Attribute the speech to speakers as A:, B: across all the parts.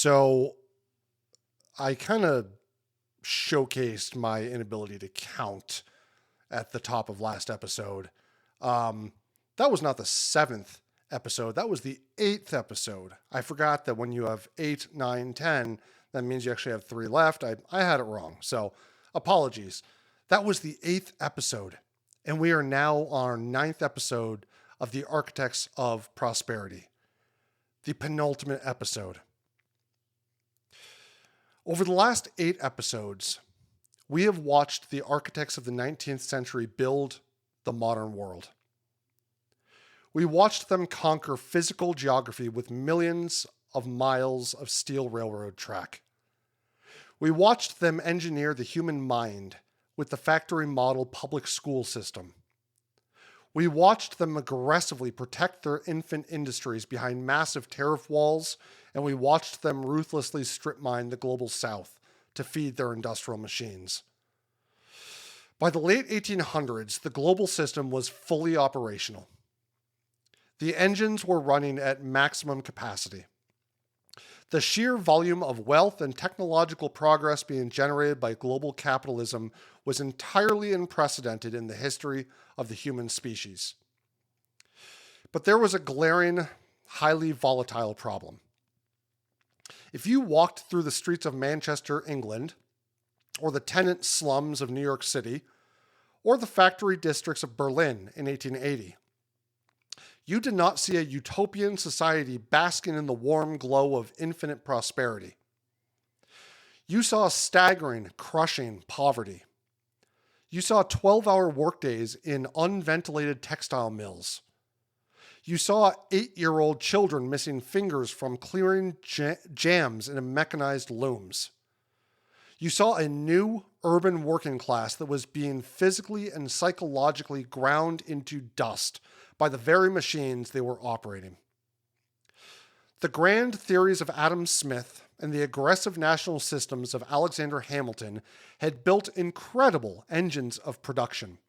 A: So I kind of showcased my inability to count at the top of last episode. That was not the seventh episode. That was the eighth episode. I forgot that when you have 8, 9, 10, that means you actually have 3 left. I had it wrong. So apologies. That was the eighth episode. And we are now on our ninth episode of the Architects of Prosperity, the penultimate episode. Over the last 8 episodes, we have watched the architects of the 19th century build the modern world. We watched them conquer physical geography with millions of miles of steel railroad track. We watched them engineer the human mind with the factory model public school system. We watched them aggressively protect their infant industries behind massive tariff walls, and we watched them ruthlessly strip mine the global south to feed their industrial machines. By the late 1800s, the global system was fully operational. The engines were running at maximum capacity. The sheer volume of wealth and technological progress being generated by global capitalism was entirely unprecedented in the history of the human species. But there was a glaring, highly volatile problem. If you walked through the streets of Manchester, England, or the tenant slums of New York City, or the factory districts of Berlin in 1880, you did not see a utopian society basking in the warm glow of infinite prosperity. You saw staggering, crushing poverty. You saw 12-hour workdays in unventilated textile mills. You saw 8-year-old children missing fingers from clearing jams in mechanized looms. You saw a new urban working class that was being physically and psychologically ground into dust by the very machines they were operating. The grand theories of Adam Smith and the aggressive national systems of Alexander Hamilton had built incredible engines of production,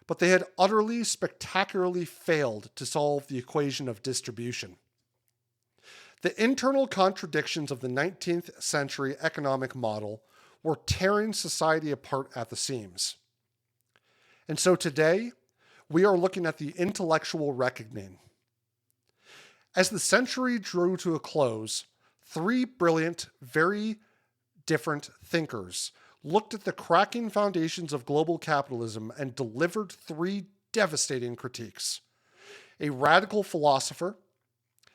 A: but they had utterly, spectacularly failed to solve the equation of distribution. The internal contradictions of the 19th century economic model were tearing society apart at the seams. And so today, we are looking at the intellectual reckoning. As the century drew to a close, 3 brilliant, very different thinkers looked at the cracking foundations of global capitalism and delivered 3 devastating critiques. A radical philosopher,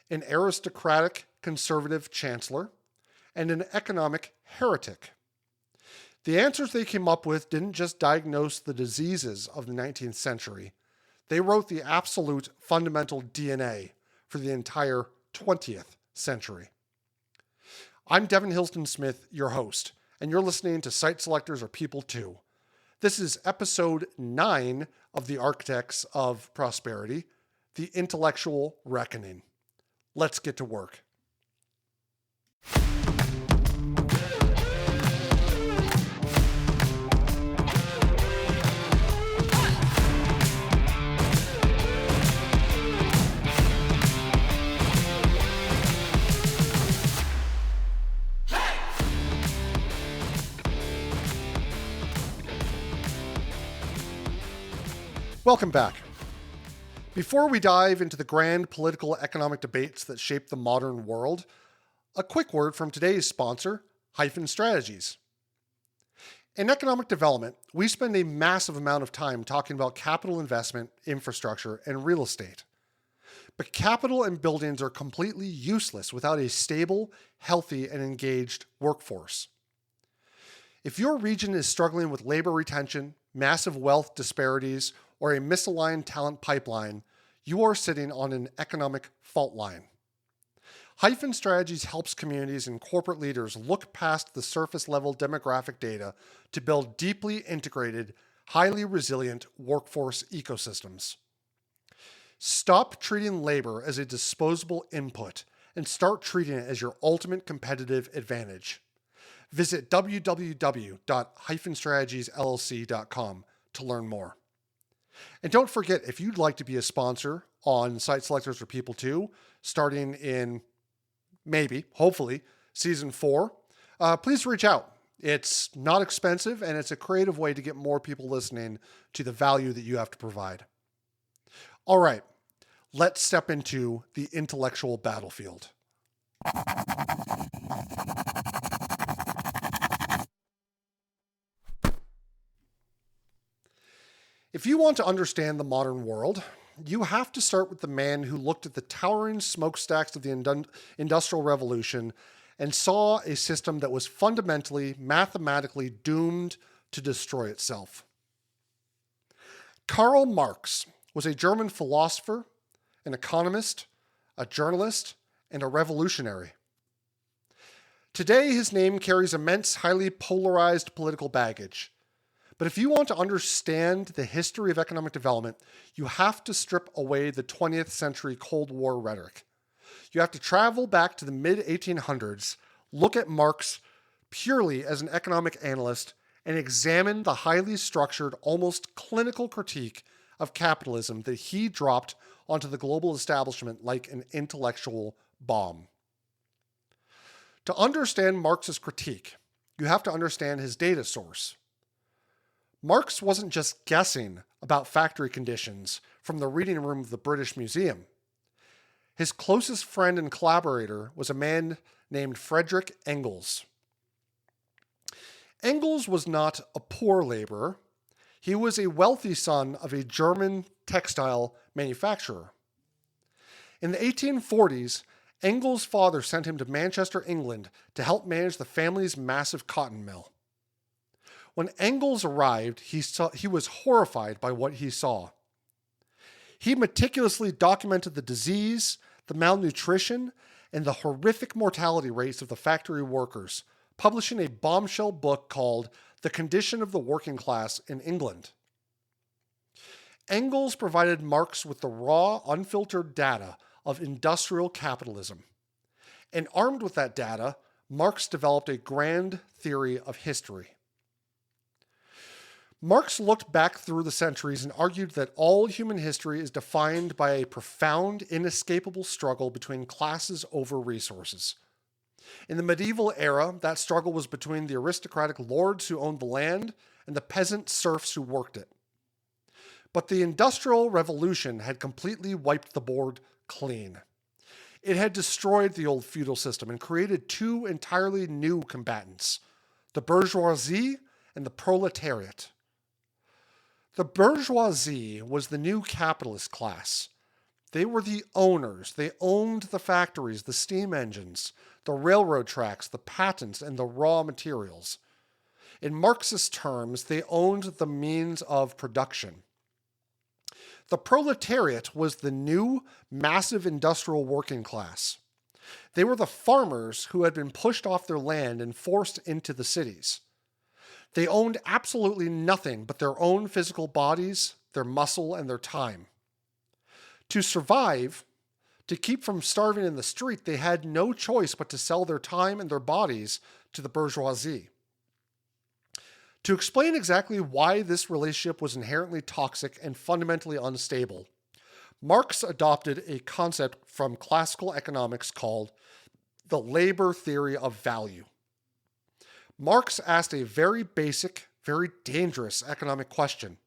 A: an aristocratic conservative chancellor, and an economic heretic. The answers they came up with didn't just diagnose the diseases of the 19th century. They wrote the absolute fundamental DNA for the entire 20th century. I'm Devin Hillsdon-Smith, your host, and you're listening to Site Selectors Are People Too. This is episode 9 of the Architects of Prosperity, the Intellectual Reckoning. Let's get to work. Welcome back. Before we dive into the grand political economic debates that shape the modern world, a quick word from today's sponsor, Hyphen Strategies. In economic development, we spend a massive amount of time talking about capital investment, infrastructure, and real estate. But capital and buildings are completely useless without a stable, healthy, and engaged workforce. If your region is struggling with labor retention, massive wealth disparities, or a misaligned talent pipeline, you are sitting on an economic fault line. Hyphen Strategies helps communities and corporate leaders look past the surface level demographic data to build deeply integrated, highly resilient workforce ecosystems. Stop treating labor as a disposable input and start treating it as your ultimate competitive advantage. Visit www.hyphenstrategiesllc.com to learn more. And don't forget, if you'd like to be a sponsor on Site Selectors for People Too, starting in maybe, hopefully, season 4, please reach out. It's not expensive, and it's a creative way to get more people listening to the value that you have to provide. All right, let's step into the intellectual battlefield. If you want to understand the modern world, you have to start with the man who looked at the towering smokestacks of the Industrial Revolution and saw a system that was fundamentally, mathematically doomed to destroy itself. Karl Marx was a German philosopher, an economist, a journalist, and a revolutionary. Today, his name carries immense, highly polarized political baggage. But if you want to understand the history of economic development, you have to strip away the 20th century Cold War rhetoric. You have to travel back to the mid-1800s, look at Marx purely as an economic analyst, and examine the highly structured, almost clinical critique of capitalism that he dropped onto the global establishment like an intellectual bomb. To understand Marx's critique, you have to understand his data source. Marx wasn't just guessing about factory conditions from the reading room of the British Museum. His closest friend and collaborator was a man named Friedrich Engels. Engels was not a poor laborer. He was a wealthy son of a German textile manufacturer. In the 1840s, Engels' father sent him to Manchester, England, to help manage the family's massive cotton mill. When Engels arrived, he was horrified by what he saw. He meticulously documented the disease, the malnutrition, and the horrific mortality rates of the factory workers, publishing a bombshell book called The Condition of the Working Class in England. Engels provided Marx with the raw, unfiltered data of industrial capitalism. And armed with that data, Marx developed a grand theory of history. Marx looked back through the centuries and argued that all human history is defined by a profound, inescapable struggle between classes over resources. In the medieval era, that struggle was between the aristocratic lords who owned the land and the peasant serfs who worked it. But the Industrial Revolution had completely wiped the board clean. It had destroyed the old feudal system and created two entirely new combatants, the bourgeoisie and the proletariat. The bourgeoisie was the new capitalist class. They were the owners. They owned the factories, the steam engines, the railroad tracks, the patents, and the raw materials. In Marxist terms, they owned the means of production. The proletariat was the new, massive industrial working class. They were the farmers who had been pushed off their land and forced into the cities. They owned absolutely nothing but their own physical bodies, their muscle, and their time. To survive, to keep from starving in the street, they had no choice but to sell their time and their bodies to the bourgeoisie. To explain exactly why this relationship was inherently toxic and fundamentally unstable, Marx adopted a concept from classical economics called the labor theory of value. Marx asked a very basic, very dangerous economic question.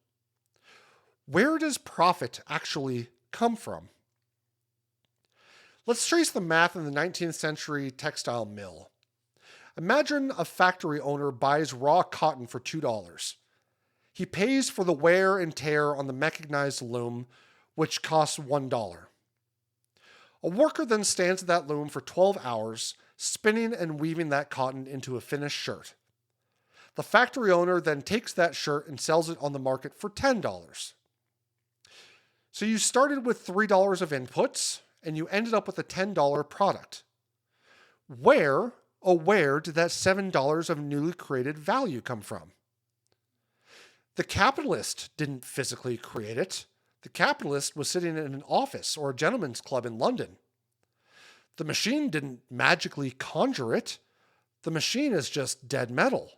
A: Where does profit actually come from? Let's trace the math in the 19th century textile mill. Imagine a factory owner buys raw cotton for $2. He pays for the wear and tear on the mechanized loom, which costs $1. A worker then stands at that loom for 12 hours, spinning and weaving that cotton into a finished shirt. The factory owner then takes that shirt and sells it on the market for $10. So you started with $3 of inputs, and you ended up with a $10 product. Where did that $7 of newly created value come from? The capitalist didn't physically create it. The capitalist was sitting in an office or a gentleman's club in London. The machine didn't magically conjure it. The machine is just dead metal.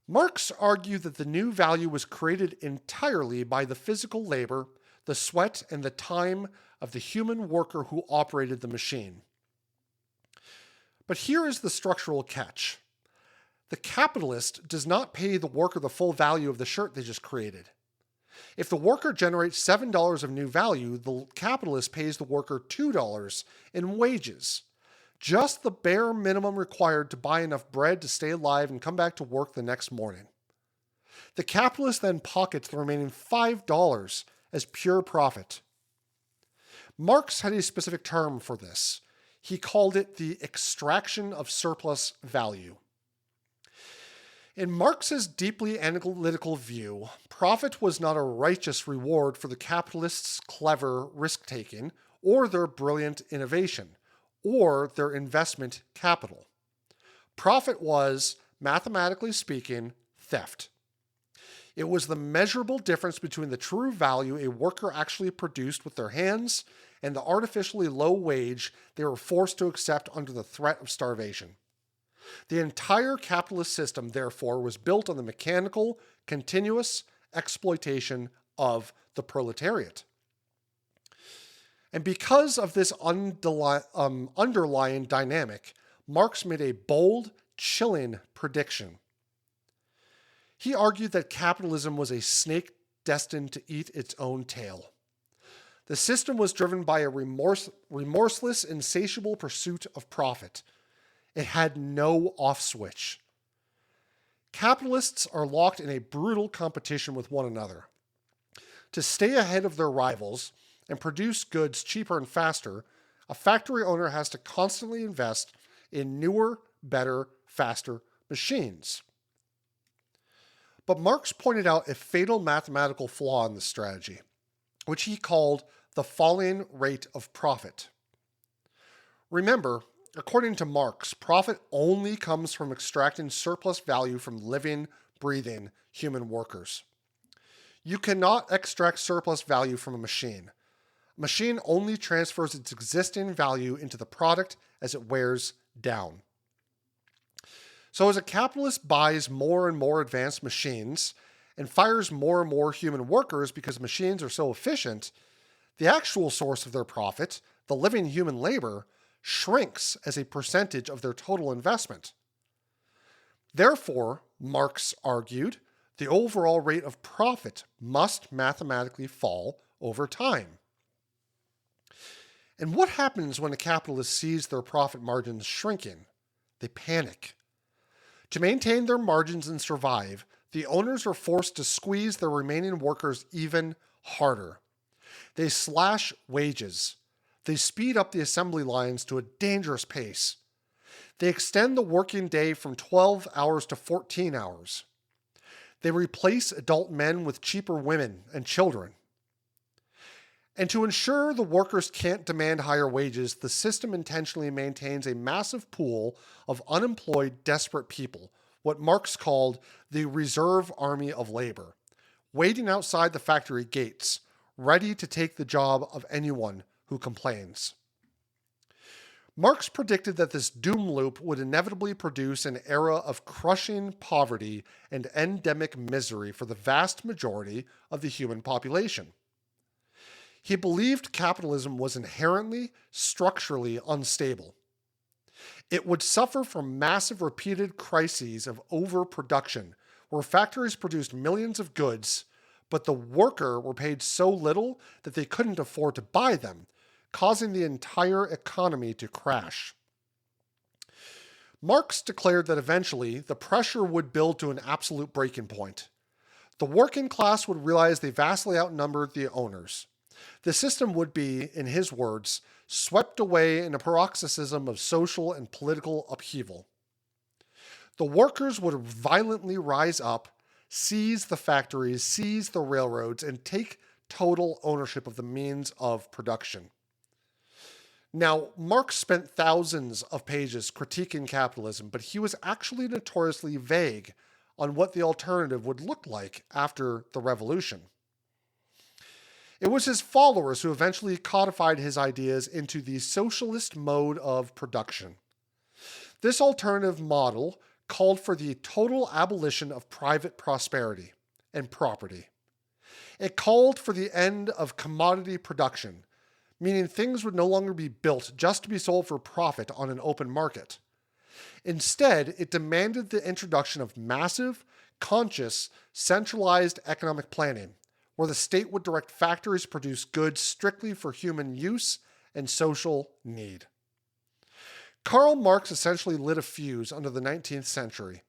A: Marx argued that the new value was created entirely by the physical labor, the sweat, and the time of the human worker who operated the machine. But here is the structural catch. The capitalist does not pay the worker the full value of the shirt they just created. If the worker generates $7 of new value, the capitalist pays the worker $2 in wages, just the bare minimum required to buy enough bread to stay alive and come back to work the next morning. The capitalist then pockets the remaining $5 as pure profit. Marx had a specific term for this. He called it the extraction of surplus value. In Marx's deeply analytical view, profit was not a righteous reward for the capitalists' clever risk-taking or their brilliant innovation or their investment capital. Profit was, mathematically speaking, theft. It was the measurable difference between the true value a worker actually produced with their hands and the artificially low wage they were forced to accept under the threat of starvation. The entire capitalist system, therefore, was built on the mechanical, continuous exploitation of the proletariat. And because of this underlying dynamic, Marx made a bold, chilling prediction. He argued that capitalism was a snake destined to eat its own tail. The system was driven by a remorseless, insatiable pursuit of profit. It had no off switch. Capitalists are locked in a brutal competition with one another. To stay ahead of their rivals and produce goods cheaper and faster, a factory owner has to constantly invest in newer, better, faster machines. But Marx pointed out a fatal mathematical flaw in this strategy, which he called the falling rate of profit. Remember, according to Marx, profit only comes from extracting surplus value from living, breathing human workers. You cannot extract surplus value from a machine. A machine only transfers its existing value into the product as it wears down. So as a capitalist buys more and more advanced machines and fires more and more human workers because machines are so efficient, the actual source of their profit, the living human labor, shrinks as a percentage of their total investment. Therefore, Marx argued, the overall rate of profit must mathematically fall over time. And what happens when a capitalist sees their profit margins shrinking? They panic. To maintain their margins and survive, the owners are forced to squeeze their remaining workers even harder. They slash wages. They speed up the assembly lines to a dangerous pace. They extend the working day from 12 hours to 14 hours. They replace adult men with cheaper women and children. And to ensure the workers can't demand higher wages, the system intentionally maintains a massive pool of unemployed, desperate people, what Marx called the reserve army of labor, waiting outside the factory gates, ready to take the job of anyone who complains. Marx predicted that this doom loop would inevitably produce an era of crushing poverty and endemic misery for the vast majority of the human population. He believed capitalism was inherently, structurally unstable. It would suffer from massive repeated crises of overproduction, where factories produced millions of goods, but the worker were paid so little that they couldn't afford to buy them, causing the entire economy to crash. Marx declared that eventually the pressure would build to an absolute breaking point. The working class would realize they vastly outnumbered the owners. The system would be, in his words, swept away in a paroxysm of social and political upheaval. The workers would violently rise up, seize the factories, seize the railroads, and take total ownership of the means of production. Now, Marx spent thousands of pages critiquing capitalism, but he was actually notoriously vague on what the alternative would look like after the revolution. It was his followers who eventually codified his ideas into the socialist mode of production. This alternative model called for the total abolition of private prosperity and property. It called for the end of commodity production, meaning things would no longer be built just to be sold for profit on an open market. Instead, it demanded the introduction of massive, conscious, centralized economic planning, where the state would direct factories to produce goods strictly for human use and social need. Karl Marx essentially lit a fuse under the 19th century.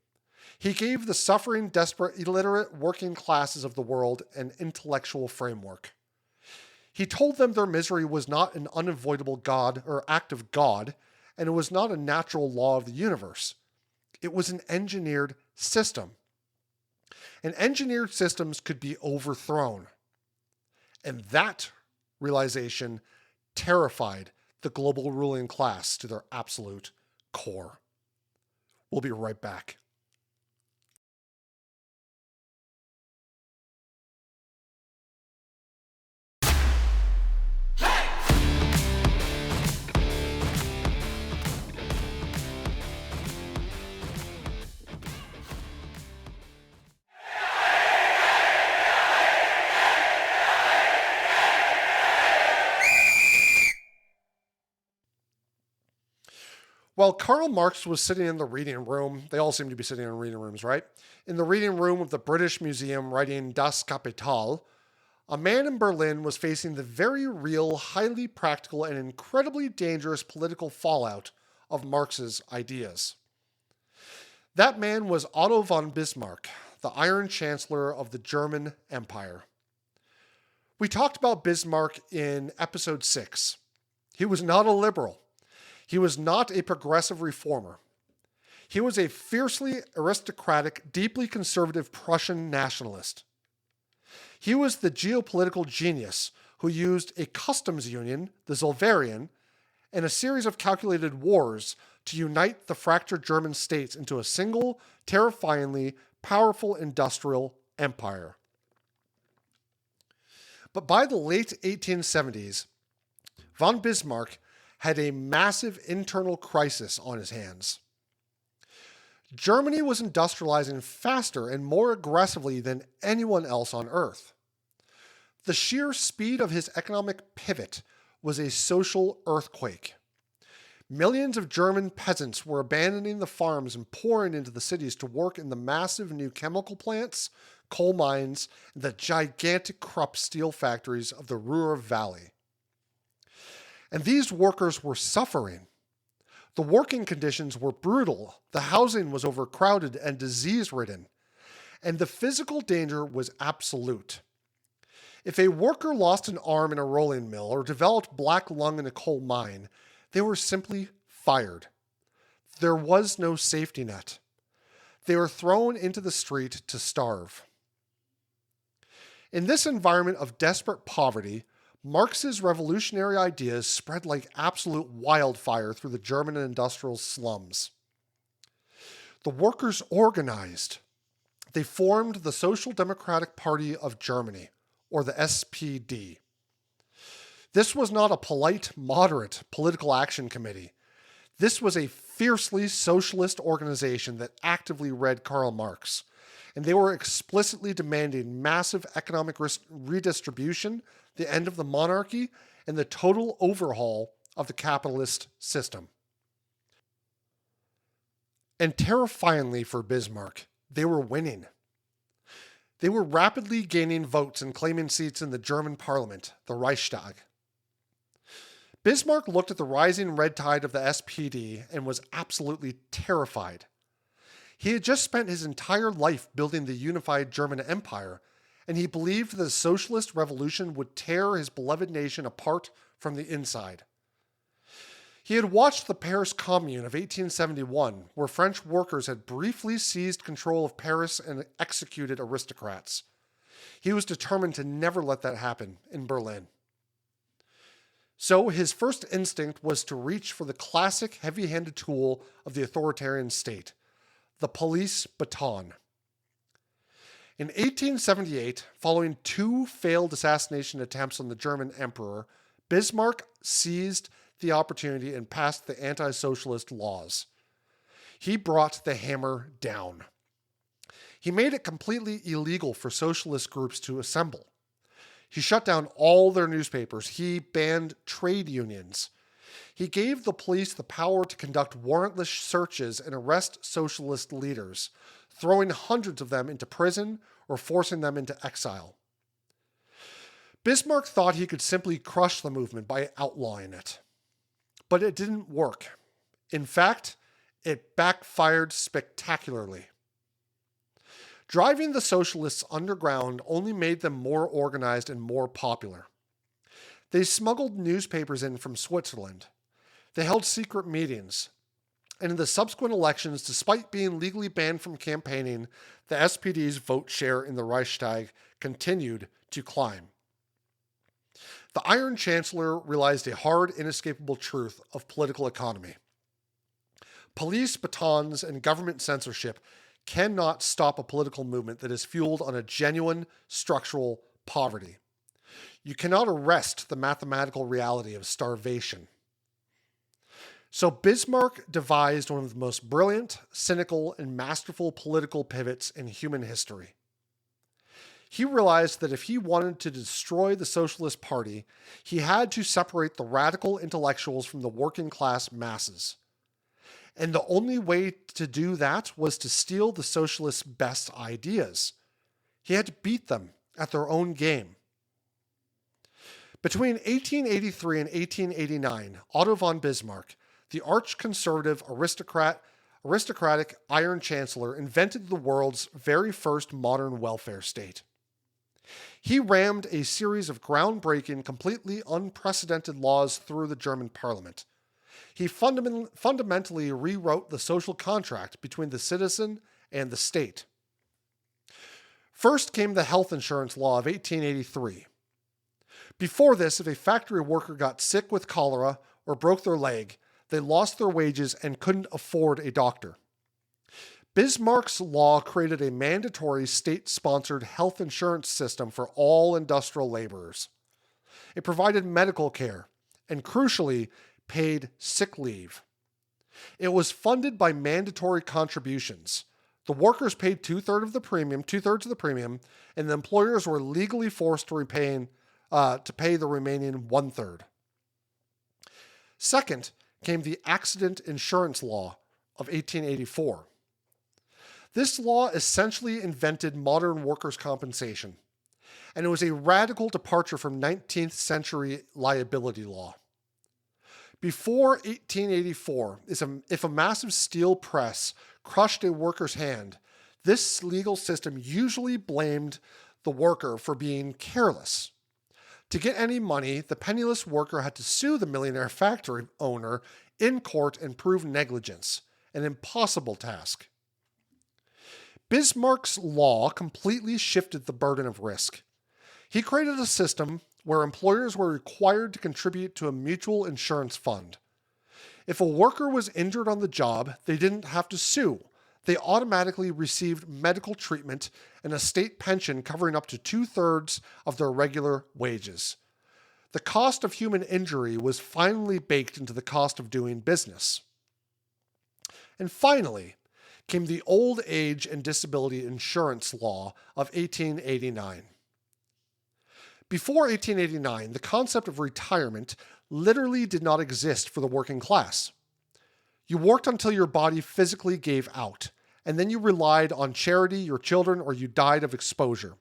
A: He gave the suffering, desperate, illiterate working classes of the world an intellectual framework. He told them their misery was not an unavoidable God or act of God, and it was not a natural law of the universe. It was an engineered system. And engineered systems could be overthrown. And that realization terrified the global ruling class to their absolute core. We'll be right back. While Karl Marx was sitting in the reading room, they all seem to be sitting in reading rooms, right? In the reading room of the British Museum writing Das Kapital, a man in Berlin was facing the very real, highly practical, and incredibly dangerous political fallout of Marx's ideas. That man was Otto von Bismarck, the Iron Chancellor of the German Empire. We talked about Bismarck in episode 6. He was not a liberal. He was not a progressive reformer. He was a fiercely aristocratic, deeply conservative Prussian nationalist. He was the geopolitical genius who used a customs union, the Zollverein, and a series of calculated wars to unite the fractured German states into a single, terrifyingly powerful industrial empire. But by the late 1870s, von Bismarck had a massive internal crisis on his hands. Germany was industrializing faster and more aggressively than anyone else on Earth. The sheer speed of his economic pivot was a social earthquake. Millions of German peasants were abandoning the farms and pouring into the cities to work in the massive new chemical plants, coal mines, and the gigantic Krupp steel factories of the Ruhr Valley. And these workers were suffering. The working conditions were brutal, the housing was overcrowded and disease-ridden, and the physical danger was absolute. If a worker lost an arm in a rolling mill or developed black lung in a coal mine, they were simply fired. There was no safety net. They were thrown into the street to starve. In this environment of desperate poverty, Marx's revolutionary ideas spread like absolute wildfire through the German industrial slums. The workers organized. They formed the Social Democratic Party of Germany, or the SPD. This was not a polite, moderate political action committee. This was a fiercely socialist organization that actively read Karl Marx, and they were explicitly demanding massive economic redistribution, the end of the monarchy, and the total overhaul of the capitalist system. And terrifyingly for Bismarck, they were winning. They were rapidly gaining votes and claiming seats in the German parliament, the Reichstag. Bismarck looked at the rising red tide of the SPD and was absolutely terrified. He had just spent his entire life building the unified German Empire, and he believed the socialist revolution would tear his beloved nation apart from the inside. He had watched the Paris Commune of 1871, where French workers had briefly seized control of Paris and executed aristocrats. He was determined to never let that happen in Berlin. So his first instinct was to reach for the classic heavy-handed tool of the authoritarian state, the police baton. In 1878, following 2 failed assassination attempts on the German emperor, Bismarck seized the opportunity and passed the anti-socialist laws. He brought the hammer down. He made it completely illegal for socialist groups to assemble. He shut down all their newspapers. He banned trade unions. He gave the police the power to conduct warrantless searches and arrest socialist leaders, throwing hundreds of them into prison or forcing them into exile. Bismarck thought he could simply crush the movement by outlawing it. But it didn't work. In fact, it backfired spectacularly. Driving the socialists underground only made them more organized and more popular. They smuggled newspapers in from Switzerland. They held secret meetings. And in the subsequent elections, despite being legally banned from campaigning, the SPD's vote share in the Reichstag continued to climb. The Iron Chancellor realized a hard, inescapable truth of political economy. Police batons and government censorship cannot stop a political movement that is fueled on a genuine structural poverty. You cannot arrest the mathematical reality of starvation. So Bismarck devised one of the most brilliant, cynical, and masterful political pivots in human history. He realized that if he wanted to destroy the Socialist Party, he had to separate the radical intellectuals from the working class masses. And the only way to do that was to steal the socialists' best ideas. He had to beat them at their own game. Between 1883 and 1889, Otto von Bismarck, the arch-conservative aristocratic Iron Chancellor, invented the world's very first modern welfare state. He rammed a series of groundbreaking, completely unprecedented laws through the German parliament. He fundamentally rewrote the social contract between the citizen and the state. First came the health insurance law of 1883. Before this, if a factory worker got sick with cholera or broke their leg, they lost their wages and couldn't afford a doctor. Bismarck's law created a mandatory state-sponsored health insurance system for all industrial laborers. It provided medical care and, crucially, paid sick leave. It was funded by mandatory contributions. The workers paid two-thirds of the premium, and the employers were legally forced to pay the remaining one-third. Second came the Accident Insurance Law of 1884. This law essentially invented modern workers' compensation, and it was a radical departure from 19th century liability law. Before 1884, if a massive steel press crushed a worker's hand, this legal system usually blamed the worker for being careless. To get any money, the penniless worker had to sue the millionaire factory owner in court and prove negligence, an impossible task. Bismarck's law completely shifted the burden of risk. He created a system where employers were required to contribute to a mutual insurance fund. If a worker was injured on the job, they didn't have to sue. They automatically received medical treatment and a state pension covering up to two-thirds of their regular wages. The cost of human injury was finally baked into the cost of doing business. And finally came the Old Age and Disability Insurance Law of 1889. Before 1889, the concept of retirement literally did not exist for the working class. You worked until your body physically gave out, and then you relied on charity, your children, or you died of exposure.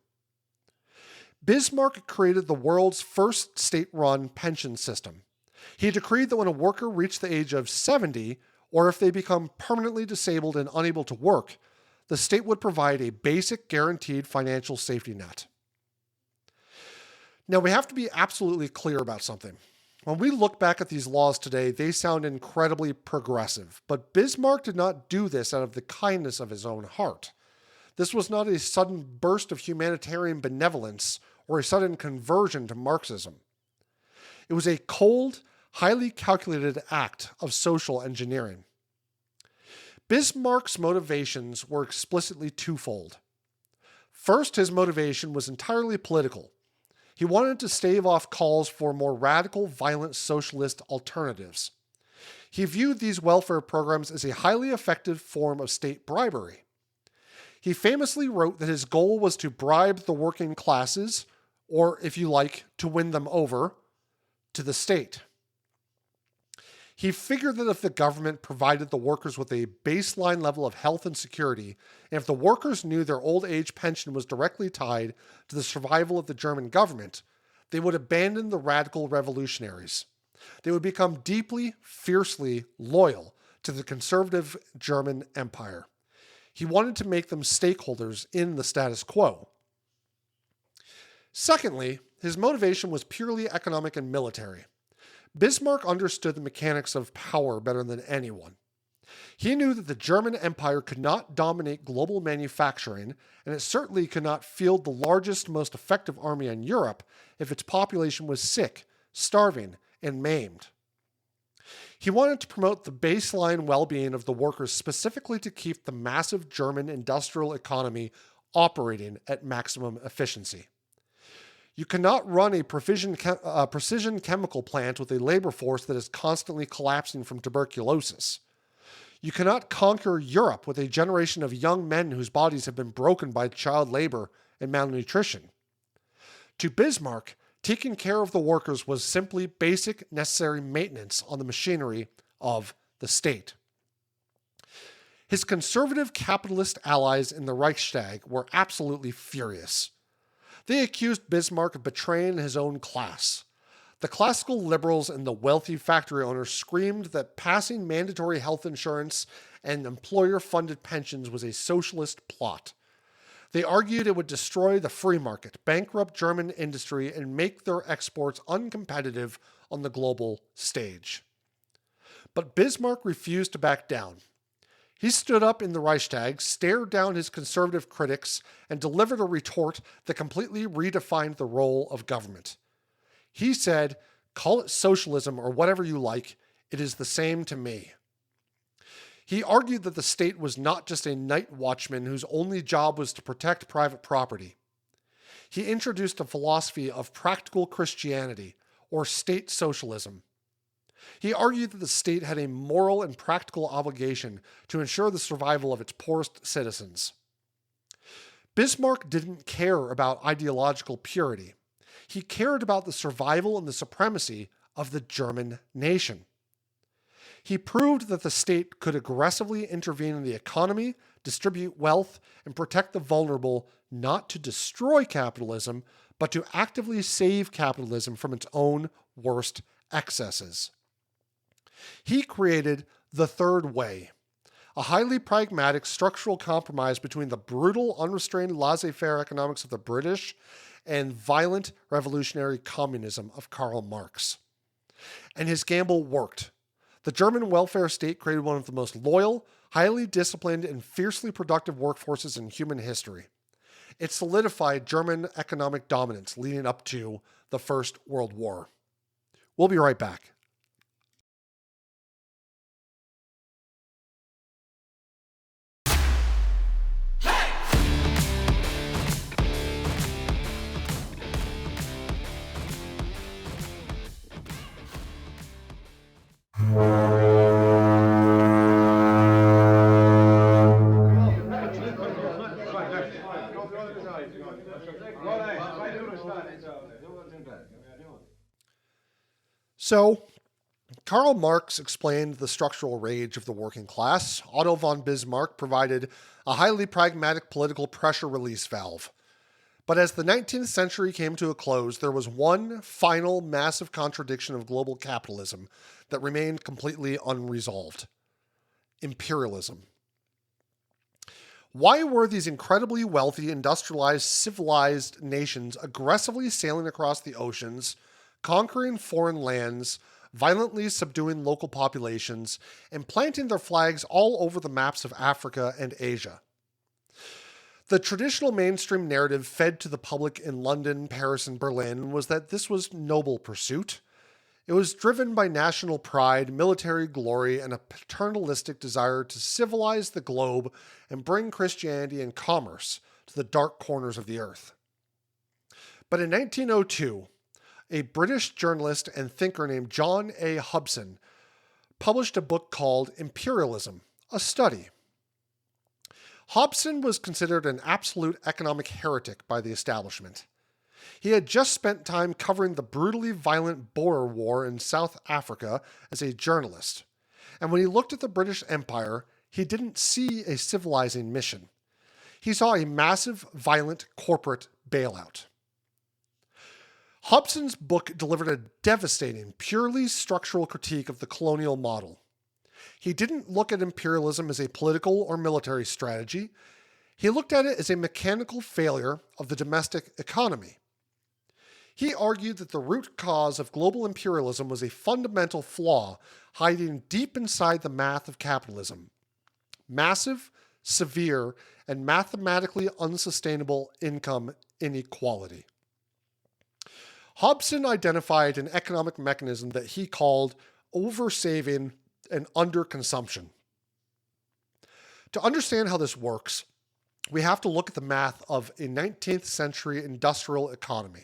A: Bismarck created the world's first state-run pension system. He decreed that when a worker reached the age of 70, or if they become permanently disabled and unable to work, the state would provide a basic guaranteed financial safety net. Now, we have to be absolutely clear about something. When we look back at these laws today, they sound incredibly progressive, but Bismarck did not do this out of the kindness of his own heart. This was not a sudden burst of humanitarian benevolence or a sudden conversion to Marxism. It was a cold, highly calculated act of social engineering. Bismarck's motivations were explicitly twofold. First, his motivation was entirely political. He wanted to stave off calls for more radical, violent socialist alternatives. He viewed these welfare programs as a highly effective form of state bribery. He famously wrote that his goal was to bribe the working classes, or if you like, to win them over, to the state. He figured that if the government provided the workers with a baseline level of health and security, and if the workers knew their old age pension was directly tied to the survival of the German government, they would abandon the radical revolutionaries. They would become deeply, fiercely loyal to the conservative German Empire. He wanted to make them stakeholders in the status quo. Secondly, his motivation was purely economic and military. Bismarck understood the mechanics of power better than anyone. He knew that the German Empire could not dominate global manufacturing, and it certainly could not field the largest, most effective army in Europe if its population was sick, starving, and maimed. He wanted to promote the baseline well-being of the workers specifically to keep the massive German industrial economy operating at maximum efficiency. You cannot run a precision chemical plant with a labor force that is constantly collapsing from tuberculosis. You cannot conquer Europe with a generation of young men whose bodies have been broken by child labor and malnutrition. To Bismarck, taking care of the workers was simply basic necessary maintenance on the machinery of the state. His conservative capitalist allies in the Reichstag were absolutely furious. They accused Bismarck of betraying his own class. The classical liberals and the wealthy factory owners screamed that passing mandatory health insurance and employer-funded pensions was a socialist plot. They argued it would destroy the free market, bankrupt German industry, and make their exports uncompetitive on the global stage. But Bismarck refused to back down. He stood up in the Reichstag, stared down his conservative critics, and delivered a retort that completely redefined the role of government. He said, "Call it socialism or whatever you like, it is the same to me." He argued that the state was not just a night watchman whose only job was to protect private property. He introduced a philosophy of practical Christianity, or state socialism. He argued that the state had a moral and practical obligation to ensure the survival of its poorest citizens. Bismarck didn't care about ideological purity. He cared about the survival and the supremacy of the German nation. He proved that the state could aggressively intervene in the economy, distribute wealth, and protect the vulnerable, not to destroy capitalism, but to actively save capitalism from its own worst excesses. He created the third way, a highly pragmatic structural compromise between the brutal, unrestrained, laissez-faire economics of the British and violent revolutionary communism of Karl Marx. And his gamble worked. The German welfare state created one of the most loyal, highly disciplined, and fiercely productive workforces in human history. It solidified German economic dominance leading up to the First World War. We'll be right back. So, Karl Marx explained the structural rage of the working class. Otto von Bismarck provided a highly pragmatic political pressure release valve. But as the 19th century came to a close, there was one final massive contradiction of global capitalism that remained completely unresolved: imperialism. Why were these incredibly wealthy, industrialized, civilized nations aggressively sailing across the oceans, conquering foreign lands, violently subduing local populations, and planting their flags all over the maps of Africa and Asia? The traditional mainstream narrative fed to the public in London, Paris, and Berlin was that this was noble pursuit. It was driven by national pride, military glory, and a paternalistic desire to civilize the globe and bring Christianity and commerce to the dark corners of the earth. But in 1902, a British journalist and thinker named John A. Hobson published a book called Imperialism, a Study. Hobson was considered an absolute economic heretic by the establishment. He had just spent time covering the brutally violent Boer War in South Africa as a journalist. And when he looked at the British Empire, he didn't see a civilizing mission. He saw a massive, violent corporate bailout. Hobson's book delivered a devastating, purely structural critique of the colonial model. He didn't look at imperialism as a political or military strategy. He looked at it as a mechanical failure of the domestic economy. He argued that the root cause of global imperialism was a fundamental flaw hiding deep inside the math of capitalism: massive, severe, and mathematically unsustainable income inequality. Hobson identified an economic mechanism that he called oversaving and underconsumption. To understand how this works, we have to look at the math of a 19th century industrial economy.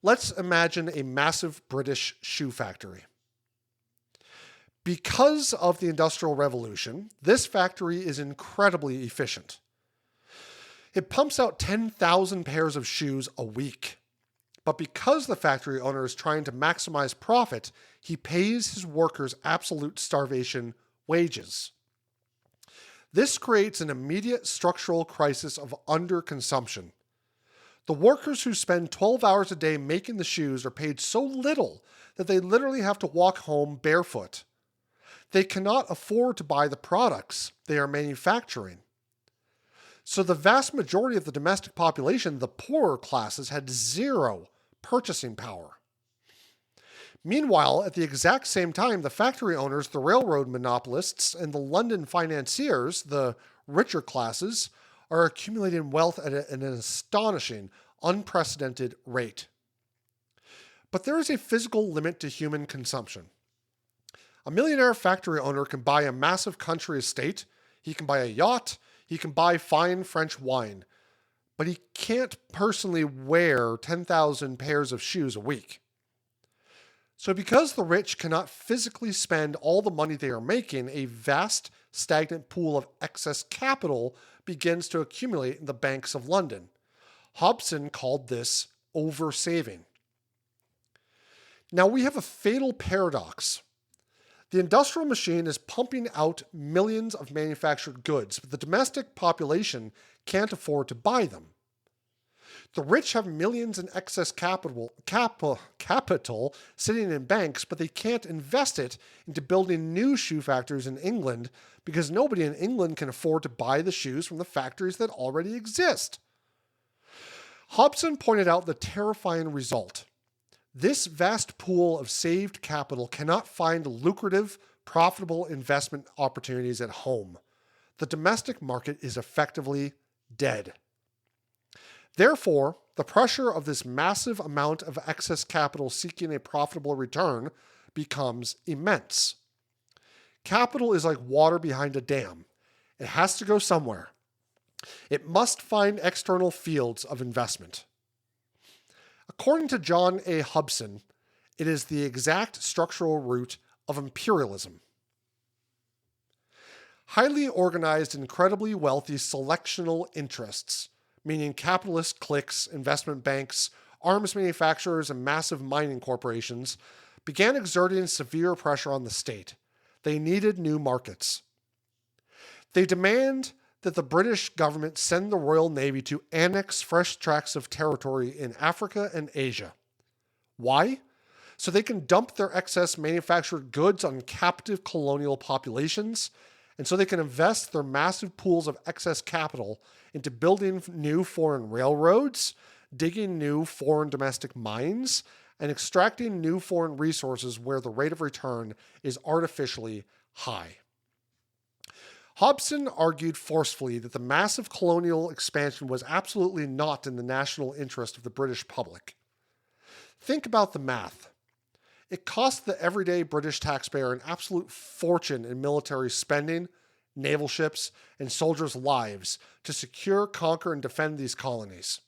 A: Let's imagine a massive British shoe factory. Because of the Industrial Revolution, this factory is incredibly efficient. It pumps out 10,000 pairs of shoes a week. But because the factory owner is trying to maximize profit, he pays his workers absolute starvation wages. This creates an immediate structural crisis of underconsumption. The workers who spend 12 hours a day making the shoes are paid so little that they literally have to walk home barefoot. They cannot afford to buy the products they are manufacturing. So the vast majority of the domestic population, the poorer classes, had zero purchasing power. Meanwhile, at the exact same time, the factory owners, the railroad monopolists, and the London financiers, the richer classes, are accumulating wealth at an astonishing, unprecedented rate. But there is a physical limit to human consumption. A millionaire factory owner can buy a massive country estate, he can buy a yacht, he can buy fine French wine, but he can't personally wear 10,000 pairs of shoes a week. So because the rich cannot physically spend all the money they are making, a vast, stagnant pool of excess capital begins to accumulate in the banks of London. Hobson called this oversaving. Now we have a fatal paradox. The industrial machine is pumping out millions of manufactured goods, but the domestic population can't afford to buy them. The rich have millions in excess capital sitting in banks, but they can't invest it into building new shoe factories in England because nobody in England can afford to buy the shoes from the factories that already exist. Hobson pointed out the terrifying result. This vast pool of saved capital cannot find lucrative, profitable investment opportunities at home. The domestic market is effectively dead. Therefore, the pressure of this massive amount of excess capital seeking a profitable return becomes immense. Capital is like water behind a dam. It has to go somewhere. It must find external fields of investment. According to John A. Hobson, it is the exact structural root of imperialism. Highly organized, incredibly wealthy selectional interests, meaning capitalist cliques, investment banks, arms manufacturers, and massive mining corporations, began exerting severe pressure on the state. They needed new markets. They demand that the British government send the Royal Navy to annex fresh tracts of territory in Africa and Asia. Why? So they can dump their excess manufactured goods on captive colonial populations, and so they can invest their massive pools of excess capital into building new foreign railroads, digging new foreign domestic mines, and extracting new foreign resources where the rate of return is artificially high. Hobson argued forcefully that the massive colonial expansion was absolutely not in the national interest of the British public. Think about the math. It cost the everyday British taxpayer an absolute fortune in military spending, naval ships, and soldiers' lives to secure, conquer, and defend these colonies.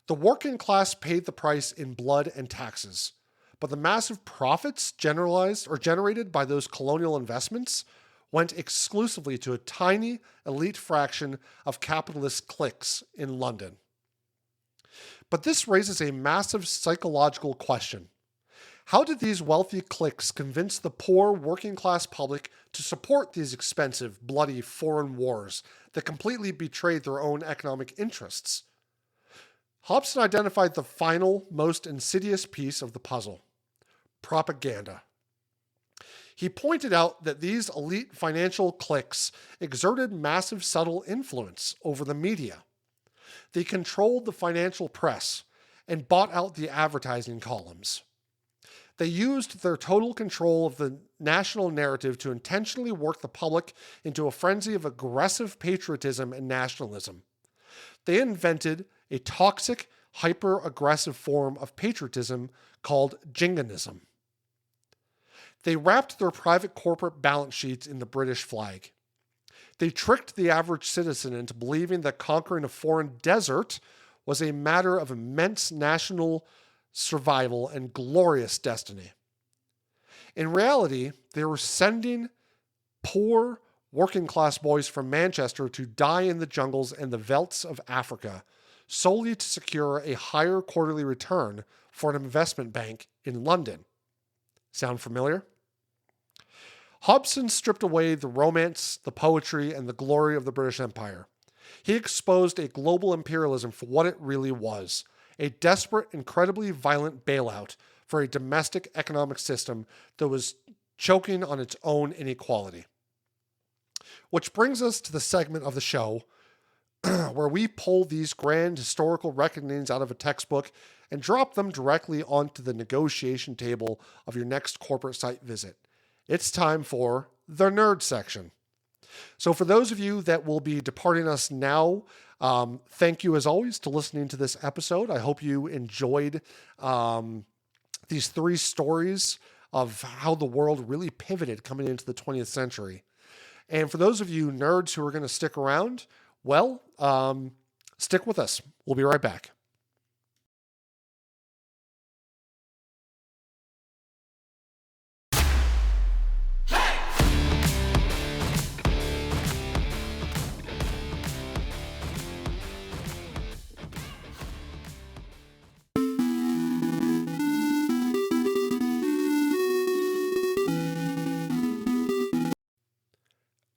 A: The working class paid the price in blood and taxes, but the massive profits generated by those colonial investments went exclusively to a tiny elite fraction of capitalist cliques in London. But this raises a massive psychological question. How did these wealthy cliques convince the poor working class public to support these expensive, bloody foreign wars that completely betrayed their own economic interests? Hobson identified the final, most insidious piece of the puzzle: propaganda. He pointed out that these elite financial cliques exerted massive subtle influence over the media. They controlled the financial press and bought out the advertising columns. They used their total control of the national narrative to intentionally work the public into a frenzy of aggressive patriotism and nationalism. They invented a toxic, hyper-aggressive form of patriotism called jingoism. They wrapped their private corporate balance sheets in the British flag. They tricked the average citizen into believing that conquering a foreign desert was a matter of immense national survival and glorious destiny. In reality, they were sending poor working class boys from Manchester to die in the jungles and the veldts of Africa solely to secure a higher quarterly return for an investment bank in London. Sound familiar? Hobson stripped away the romance, the poetry, and the glory of the British Empire. He exposed a global imperialism for what it really was: a desperate, incredibly violent bailout for a domestic economic system that was choking on its own inequality. Which brings us to the segment of the show where we pull these grand historical reckonings out of a textbook and drop them directly onto the negotiation table of your next corporate site visit. It's time for the nerd section. So for those of you that will be departing us now, thank you as always to listening to this episode. I hope you enjoyed these 3 stories of how the world really pivoted coming into the 20th century. And for those of you nerds who are going to stick around, well, stick with us. We'll be right back.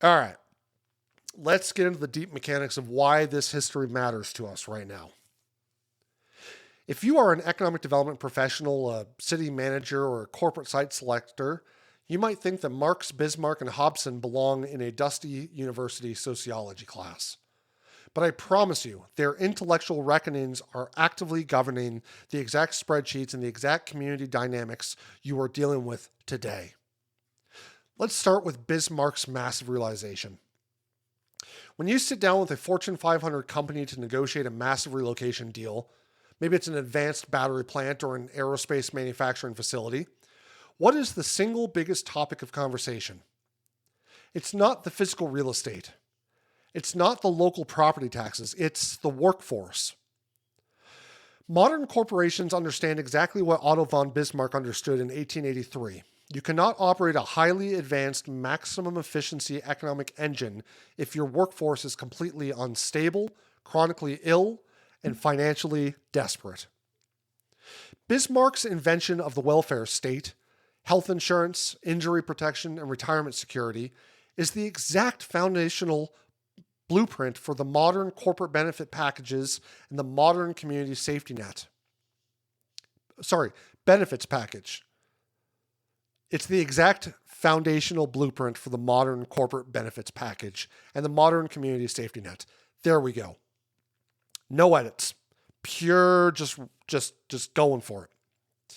A: All right, let's get into the deep mechanics of why this history matters to us right now. If you are an economic development professional, a city manager, or a corporate site selector, you might think that Marx, Bismarck, and Hobson belong in a dusty university sociology class. But I promise you, their intellectual reckonings are actively governing the exact spreadsheets and the exact community dynamics you are dealing with today. Let's start with Bismarck's massive realization. When you sit down with a Fortune 500 company to negotiate a massive relocation deal, maybe it's an advanced battery plant or an aerospace manufacturing facility, what is the single biggest topic of conversation? It's not the physical real estate. It's not the local property taxes. It's the workforce. Modern corporations understand exactly what Otto von Bismarck understood in 1883. You cannot operate a highly advanced, maximum efficiency economic engine if your workforce is completely unstable, chronically ill, and financially desperate. Bismarck's invention of the welfare state, health insurance, injury protection, and retirement security is the exact foundational blueprint for the modern corporate benefit packages and the modern community safety net. Benefits package. It's the exact foundational blueprint for the modern corporate benefits package and the modern community safety net. There we go. No edits. Pure, just going for it.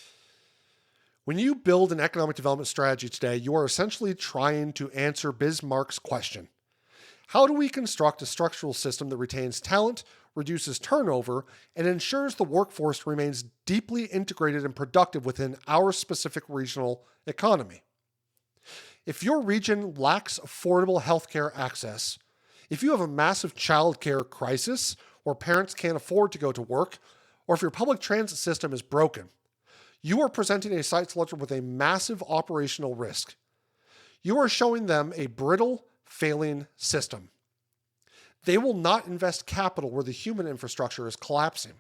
A: When you build an economic development strategy today, you are essentially trying to answer Bismarck's question. How do we construct a structural system that retains talent, reduces turnover, and ensures the workforce remains deeply integrated and productive within our specific regional economy? If your region lacks affordable healthcare access, if you have a massive childcare crisis where parents can't afford to go to work, or if your public transit system is broken, you are presenting a site selector with a massive operational risk. You are showing them a brittle, failing system. They will not invest capital where the human infrastructure is collapsing.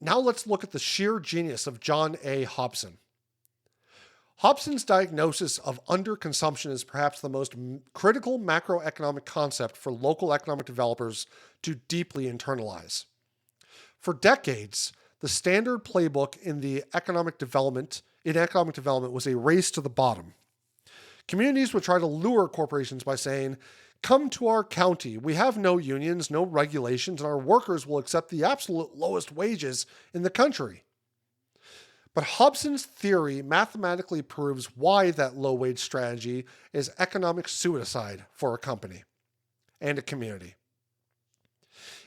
A: Now let's look at the sheer genius of John A. Hobson. Hobson's diagnosis of underconsumption is perhaps the most critical macroeconomic concept for local economic developers to deeply internalize. For decades, the standard playbook in economic development was a race to the bottom. Communities would try to lure corporations by saying, "Come to our county. We have no unions, no regulations, and our workers will accept the absolute lowest wages in the country." But Hobson's theory mathematically proves why that low-wage strategy is economic suicide for a company and a community.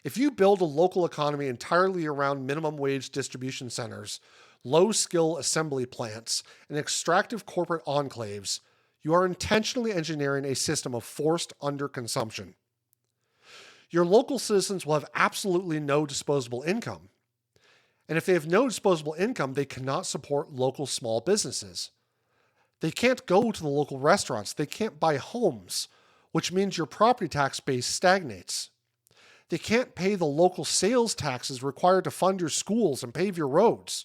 A: If you build a local economy entirely around minimum wage distribution centers, low-skill assembly plants, and extractive corporate enclaves, you are intentionally engineering a system of forced underconsumption. Your local citizens will have absolutely no disposable income. And if they have no disposable income, they cannot support local small businesses. They can't go to the local restaurants. They can't buy homes, which means your property tax base stagnates. They can't pay the local sales taxes required to fund your schools and pave your roads.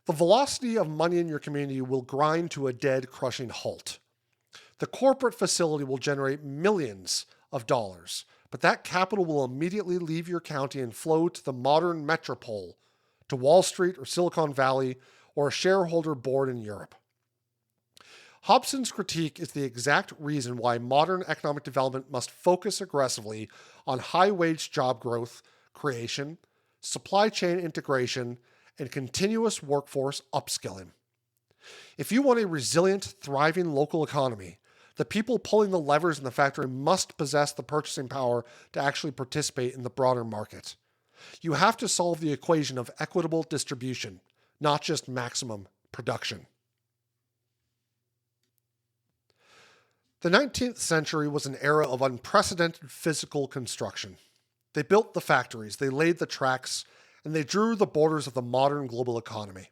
A: The velocity of money in your community will grind to a dead, crushing halt. The corporate facility will generate millions of dollars, but that capital will immediately leave your county and flow to the modern metropole, to Wall Street or Silicon Valley or a shareholder board in Europe. Hobson's critique is the exact reason why modern economic development must focus aggressively on high-wage job growth, creation, supply chain integration, and continuous workforce upskilling. If you want a resilient, thriving local economy, the people pulling the levers in the factory must possess the purchasing power to actually participate in the broader market. You have to solve the equation of equitable distribution, not just maximum production. The 19th century was an era of unprecedented physical construction. They built the factories, they laid the tracks, and they drew the borders of the modern global economy.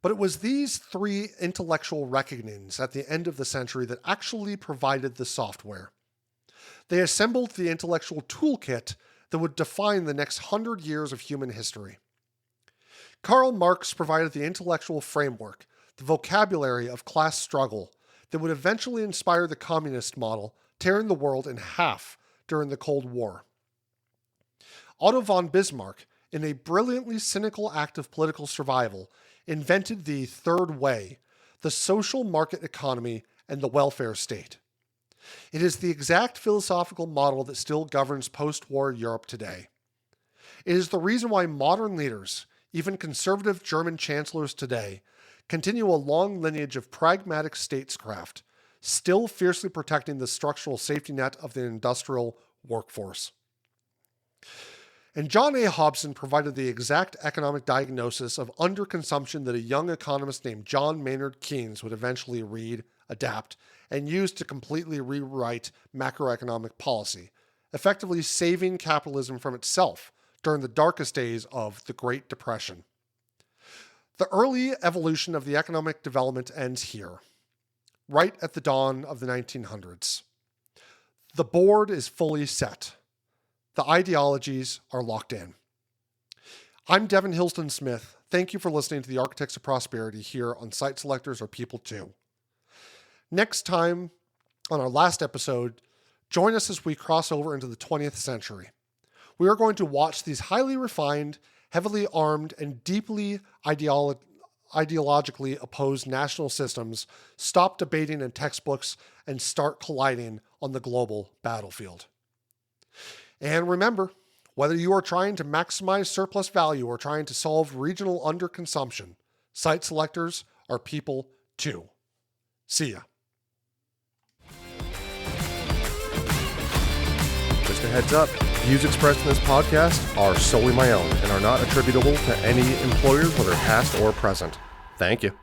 A: But it was these three intellectual reckonings at the end of the century that actually provided the software. They assembled the intellectual toolkit that would define the next 100 years of human history. Karl Marx provided the intellectual framework, the vocabulary of class struggle that would eventually inspire the communist model, tearing the world in half during the Cold War. Otto von Bismarck, in a brilliantly cynical act of political survival, invented the third way, the social market economy and the welfare state. It is the exact philosophical model that still governs post-war Europe today. It is the reason why modern leaders, even conservative German chancellors today, continue a long lineage of pragmatic statescraft, still fiercely protecting the structural safety net of the industrial workforce. And John A. Hobson provided the exact economic diagnosis of underconsumption that a young economist named John Maynard Keynes would eventually read, adapt, and use to completely rewrite macroeconomic policy, effectively saving capitalism from itself during the darkest days of the Great Depression. The early evolution of the economic development ends here, right at the dawn of the 1900s. The board is fully set. The ideologies are locked in. I'm Devin Hillsdon-Smith. Thank you for listening to the Architects of Prosperity here on Site Selectors Are People Too. Next time, on our last episode, join us as we cross over into the 20th century. We are going to watch these highly refined, heavily armed, and deeply ideologically opposed national systems stop debating in textbooks and start colliding on the global battlefield. And remember, whether you are trying to maximize surplus value or trying to solve regional underconsumption, site selectors are people too. See ya. Just a heads up, views expressed in this podcast are solely my own and are not attributable to any employers, whether past or present. Thank you.